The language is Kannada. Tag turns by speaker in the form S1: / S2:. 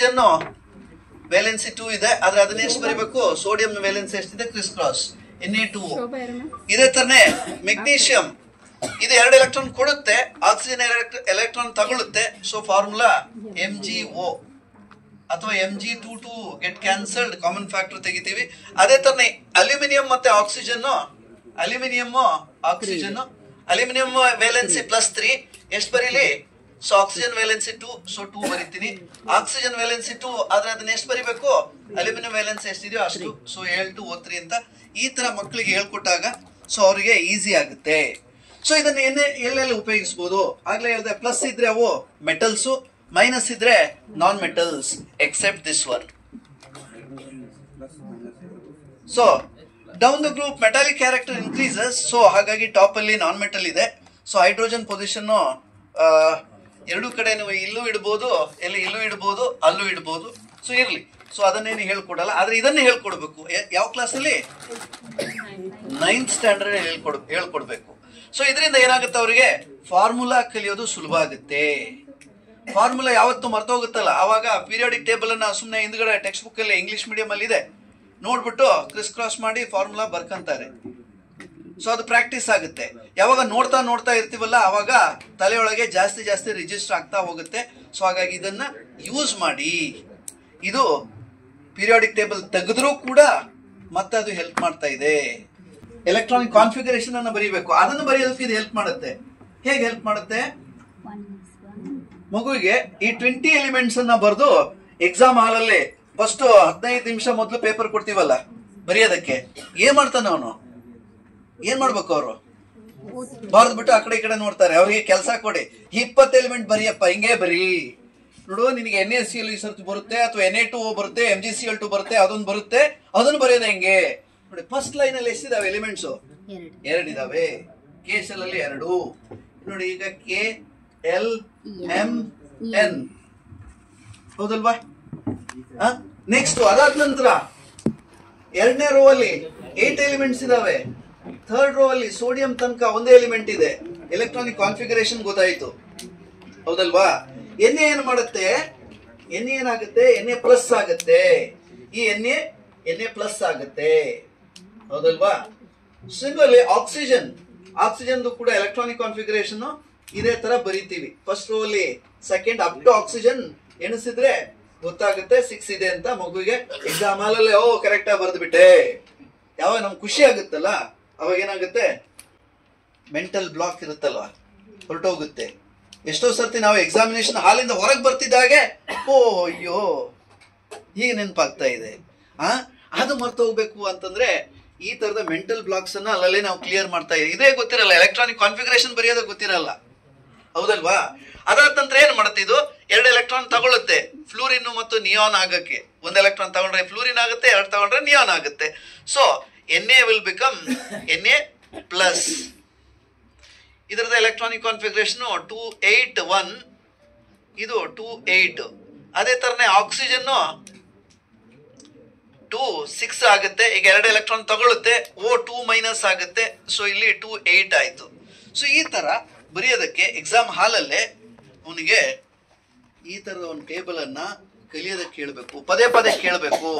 S1: ಆಕ್ಸಿಜನ್ ವೇಲೆನ್ಸಿ 2 ಇದೆ, ಆದ್ರೆ ಅದನ್ನ ಎಷ್ಟು ಬರೀಬೇಕು? ಸೋಡಿಯಂ ವೇಲೆನ್ಸಿ ಎಷ್ಟಿದೆ? Criss cross Na2. ಇದೇ ತರನೇ ಮೆಗ್ನೀಷಿಯಂ ಇದು 2 ಎಲೆಕ್ಟ್ರಾನ್ ಕೊಡುತ್ತೆ, ಆಕ್ಸಿಜನ್ ಎಲೆಕ್ಟ್ರಾನ್ ತಗೊಳುತ್ತೆ. ಸೊ ಫಾರ್ಮುಲಾ MgO ಅಥವಾ Mg22 get cancelled, common factor ತೆಗಿತೀವಿ. ಅದೇ ತರನೇ ಅಲ್ಯೂಮಿನಿಯಂ ಮತ್ತೆ ಆಕ್ಸಿಜನ್, ಅಲ್ಯೂಮಿನಿಯಂ ವೇಲೆನ್ಸಿ +3 ಎಷ್ಟು ಬರೀಲಿ? ಸೊ ಆಕ್ಸಿಜನ್ ವೇಲೆನ್ಸಿ 2, ಸೊ 2 ಬರೀತೀನಿ. ಆಕ್ಸಿಜನ್ ವೇಲೆನ್ಸಿ 2 ಆದ್ರೆ ಅದನ್ನ ಎಷ್ಟು ಬರೀಬೇಕು? ಅಲ್ಯೂಮಿನಿಯಂ ವೇಲೆನ್ಸಿ ಎಷ್ಟಿದೆಯೋ ಅಷ್ಟು, ಸೊ Al2O3 ಅಂತ. ಈ ತರ ಮಕ್ಕಳಿಗೆ ಹೇಳ್ಕೊಟ್ಟಾಗ ಸೊ ಅವರಿಗೆ ಈಸಿ ಆಗುತ್ತೆ. ಸೊ ಇದನ್ನ ಎಲ್ಲೆಲ್ಲಿ ಉಪಯೋಗಿಸಬಹುದು? ಆಗ್ಲೇ ಹೇಳಿದೆ, ಪ್ಲಸ್ ಇದ್ರೆ ಅವು ಮೆಟಲ್ಸ್, ಮೈನಸ್ ಇದ್ರೆ non metals except this one. So down the group metallic character increases. So ಹಾಗಾಗಿ ಟಾಪ್ ಅಲ್ಲಿ ನಾನ್ ಮೆಟಲ್ ಇದೆ. ಸೊ ಹೈಡ್ರೋಜನ್ ಪೊಸಿಷನ್ ಎರಡು ಕಡೆ ನೀವು ಇಲ್ಲೂ ಇಡ್ಬೋದು, ಇಲ್ಲೂ ಇಡ್ಬೋದು, ಅಲ್ಲೂ ಇಡ್ಬೋದು. ಸೊ ಇರ್ಲಿ, ಸೊ ಅದನ್ನೇನು ಹೇಳ್ಕೊಡಲ್ಲ, ಆದ್ರೆ ಇದನ್ನೇ ಹೇಳ್ಕೊಡ್ಬೇಕು. ಯಾವ ಕ್ಲಾಸ್ ಅಲ್ಲಿ? 9th ಸ್ಟ್ಯಾಂಡರ್ಡ್ ಹೇಳ್ಕೊಡ್ಬೇಕು. ಸೊ ಇದರಿಂದ ಏನಾಗುತ್ತೆ, ಅವರಿಗೆ ಫಾರ್ಮುಲಾ ಕಲಿಯೋದು ಸುಲಭ ಆಗುತ್ತೆ. ಫಾರ್ಮುಲಾ ಯಾವತ್ತು ಮರ್ತೋಗುತ್ತಲ್ಲ, ಅವಾಗ ಪೀರಿಯಾಡಿಕ್ ಟೇಬಲ್ ಅನ್ನ ಸುಮ್ಮನೆ ಹಿಂದ್ಗಡೆ ಟೆಕ್ಸ್ಟ್ ಬುಕ್ ಅಲ್ಲಿ ಇಂಗ್ಲಿಷ್ ಮೀಡಿಯಂ ಅಲ್ಲಿ ಇದೆ, ನೋಡ್ಬಿಟ್ಟು ಕ್ರಿಸ್ ಕ್ರಾಸ್ ಮಾಡಿ ಫಾರ್ಮುಲಾ ಬರ್ಕಂತಾರೆ. ಸೊ ಅದು ಪ್ರಾಕ್ಟೀಸ್ ಆಗುತ್ತೆ. ಯಾವಾಗ ನೋಡ್ತಾ ಇರ್ತೀವಲ್ಲ, ಅವಾಗ ತಲೆಯೊಳಗೆ ಜಾಸ್ತಿ ರಿಜಿಸ್ಟರ್ ಆಗ್ತಾ ಹೋಗುತ್ತೆ. ಸೊ ಹಾಗಾಗಿ ಇದನ್ನ ಯೂಸ್ ಮಾಡಿ. ಇದು ಪೀರಿಯಾಡಿಕ್ ಟೇಬಲ್ ತೆಗೆದ್ರೂ ಕೂಡ ಮತ್ತೆ ಅದು ಹೆಲ್ಪ್ ಮಾಡ್ತಾ ಇದೆ. ಎಲೆಕ್ಟ್ರಾನಿಕ್ ಕಾನ್ಫಿಗರೇಷನ್ ಅನ್ನು ಬರೀಬೇಕು, ಅದನ್ನು ಬರೆಯೋದಕ್ಕೆ ಇದು ಹೆಲ್ಪ್ ಮಾಡುತ್ತೆ. ಹೇಗೆ ಹೆಲ್ಪ್ ಮಾಡುತ್ತೆ? ಮಗುವಿಗೆ ಈ 20 ಎಲಿಮೆಂಟ್ಸ್ ಅನ್ನ ಬರೆದು ಎಕ್ಸಾಮ್ ಹಾಲ್ ಅಲ್ಲಿ ಫಸ್ಟ್ 15 ನಿಮಿಷ ಮೊದಲು ಪೇಪರ್ ಕೊಡ್ತೀವಲ್ಲ ಬರೆಯೋದಕ್ಕೆ, ಏನ್ ಮಾಡ್ತಾನೆ ಅವನು? ಏನ್ ಮಾಡ್ಬೇಕು? ಅವರು ಬರ್ದ್ಬಿಟ್ಟು ಆ ಕಡೆ ಈ ಕಡೆ ನೋಡ್ತಾರೆ. ಅವ್ರಿಗೆ ಕೆಲಸ ಕೊಡಿ, 20 ಎಲಿಮೆಂಟ್ ಬರೀಯಪ್ಪ, ಹಿಂಗೆ ಬರೀ ನೋಡು, ನಿನಗೆ NaCl ಈ ಸರ್ತಿ ಬರುತ್ತೆ, ಅಥವಾ Na2O ಬರುತ್ತೆ, MgCl2 ಬರುತ್ತೆ, ಅದೊಂದು ಬರುತ್ತೆ, ಅದನ್ನು ಬರೆಯೋದು ಹೆಂಗೆ ನೋಡಿ. ಫಸ್ಟ್ ಲೈನ್ ಅಲ್ಲಿ ಎಷ್ಟಿದಾವೆ ಎಲಿಮೆಂಟ್ಸ್? 2 ಇದಾವೆ. ಕೆ ಶೆಲ್ ಅಲ್ಲಿ 2 ನೋಡಿ. ಈಗ KLMN ಹೌದಲ್ವಾ? ನೆಕ್ಸ್ಟ್ ಅದಾದ ನಂತರ 2ನೇ ರೋ ಅಲ್ಲಿ 8 ಎಲಿಮೆಂಟ್ಸ್ ಇದಾವೆ. 3rd ರೋ ಅಲ್ಲಿ ಸೋಡಿಯಂ ತನಕ ಒಂದೇ ಎಲಿಮೆಂಟ್ ಇದೆ. ಎಲೆಕ್ಟ್ರಾನಿಕ್ ಕಾನ್ಫಿಗರೇಷನ್ ಗೊತ್ತಾಯ್ತು ಹೌದಲ್ವಾ? Na ಏನು ಮಾಡುತ್ತೆ? Na ಏನಾಗುತ್ತೆ? Na ಪ್ಲಸ್ ಆಗುತ್ತೆ. ಈ Na ಪ್ಲಸ್ ಆಗುತ್ತೆ ಹೌದಲ್ವಾ? ಸಿಂಗಲ್ ಆಕ್ಸಿಜನ್ ಕೂಡ ಎಲೆಕ್ಟ್ರಾನಿಕ್ ಕಾನ್ಫಿಗರೇಷನ್ ಇದೇ ತರ ಬರೀತೀವಿ. ಫಸ್ಟ್ ರೋ ಅಲ್ಲಿ ಸೆಕೆಂಡ್ ಅಪ್ ಟು ಆಕ್ಸಿಜನ್ ಎಣಿಸಿದ್ರೆ ಗೊತ್ತಾಗುತ್ತೆ 6 ಇದೆ ಅಂತ. ಮಗುವಿಗೆ ಎಕ್ಸಾಮ್ ಹಾಲಲ್ಲಿ ಕರೆಕ್ಟ್ ಆಗಿ ಬರೆದು ಬಿಟ್ಟೆ. ಯಾವಾಗ ನಮ್ಗೆ ಖುಷಿ ಆಗುತ್ತಲ್ಲ, ಅವಾಗ ಏನಾಗುತ್ತೆ? ಮೆಂಟಲ್ ಬ್ಲಾಕ್ ಇರುತ್ತಲ್ವಾ, ಹೊರಟೋಗುತ್ತೆ. ಎಷ್ಟೋ ಸರ್ತಿ ನಾವು ಎಕ್ಸಾಮಿನೇಷನ್ ಹಾಲಿಂದ ಹೊರಗೆ ಬರ್ತಿದ್ದಾಗೆ ಅಯ್ಯೋ ಹೀಗೆ ನೆನಪಾಗ್ತಾ ಇದೆ, ಅದು ಮರ್ತೋಗ್ಬೇಕು ಅಂತಂದ್ರೆ ಈ ತರದ ಮೆಂಟಲ್ ಬ್ಲಾಕ್ಸ್ ಅನ್ನ ಅಲ್ಲಲ್ಲೇ ನಾವು ಕ್ಲಿಯರ್ ಮಾಡ್ತಾ ಇದ್ದೀವಿ. ಇದೇ ಗೊತ್ತಿರಲ್ಲ, ಎಲೆಕ್ಟ್ರಾನಿಕ್ ಕಾನ್ಫಿಗರೇಷನ್ ಬರೆಯೋದು ಗೊತ್ತಿರಲ್ಲ ಹೌದಲ್ವಾ? ಅದಾದ ನಂತರ ಏನ್ ಮಾಡುತ್ತೆ? ಇದು 2 ಎಲೆಕ್ಟ್ರಾನ್ ತಗೊಳುತ್ತೆ ಫ್ಲೂರಿನ್ ಮತ್ತು ನಿಯಾನ್ ಆಗಕ್ಕೆ. 1 ಎಲೆಕ್ಟ್ರಾನ್ ತಗೊಂಡ್ರೆ ಫ್ಲೂರಿನ್ ಆಗುತ್ತೆ, 2 ತಗೊಂಡ್ರೆ ನಿಯಾನ್ ಆಗುತ್ತೆ. So Na will become Na plus. ಇದರದ ಎಲೆಕ್ಟ್ರಾನಿಕ್ ಕಾನ್ಫಿಗರೇಷನ್ 281, ಇದು 28. ಅದೇ ತರನೇ ಆಕ್ಸಿಜನ್ 2 6 ಆಗುತ್ತೆ. ಈಗ 2 ಎಲೆಕ್ಟ್ರಾನ್ ತಗೊಳುತ್ತೆ, O2 ಮೈನಸ್ ಆಗುತ್ತೆ. ಸೊ ಇಲ್ಲಿ 28 ಆಯ್ತು. ಸೊ ಈ ತರ ಬರೆಯೋದಕ್ಕೆ ಎಕ್ಸಾಮ್ ಹಾಲಲ್ಲೇ ಅವನಿಗೆ ಈ ತರದ ಒಂದು ಟೇಬಲ್ ಅನ್ನ ಕಲಿಯೋದಕ್ಕೆ ಕೇಳಬೇಕು, ಪದೇ ಕೇಳಬೇಕು.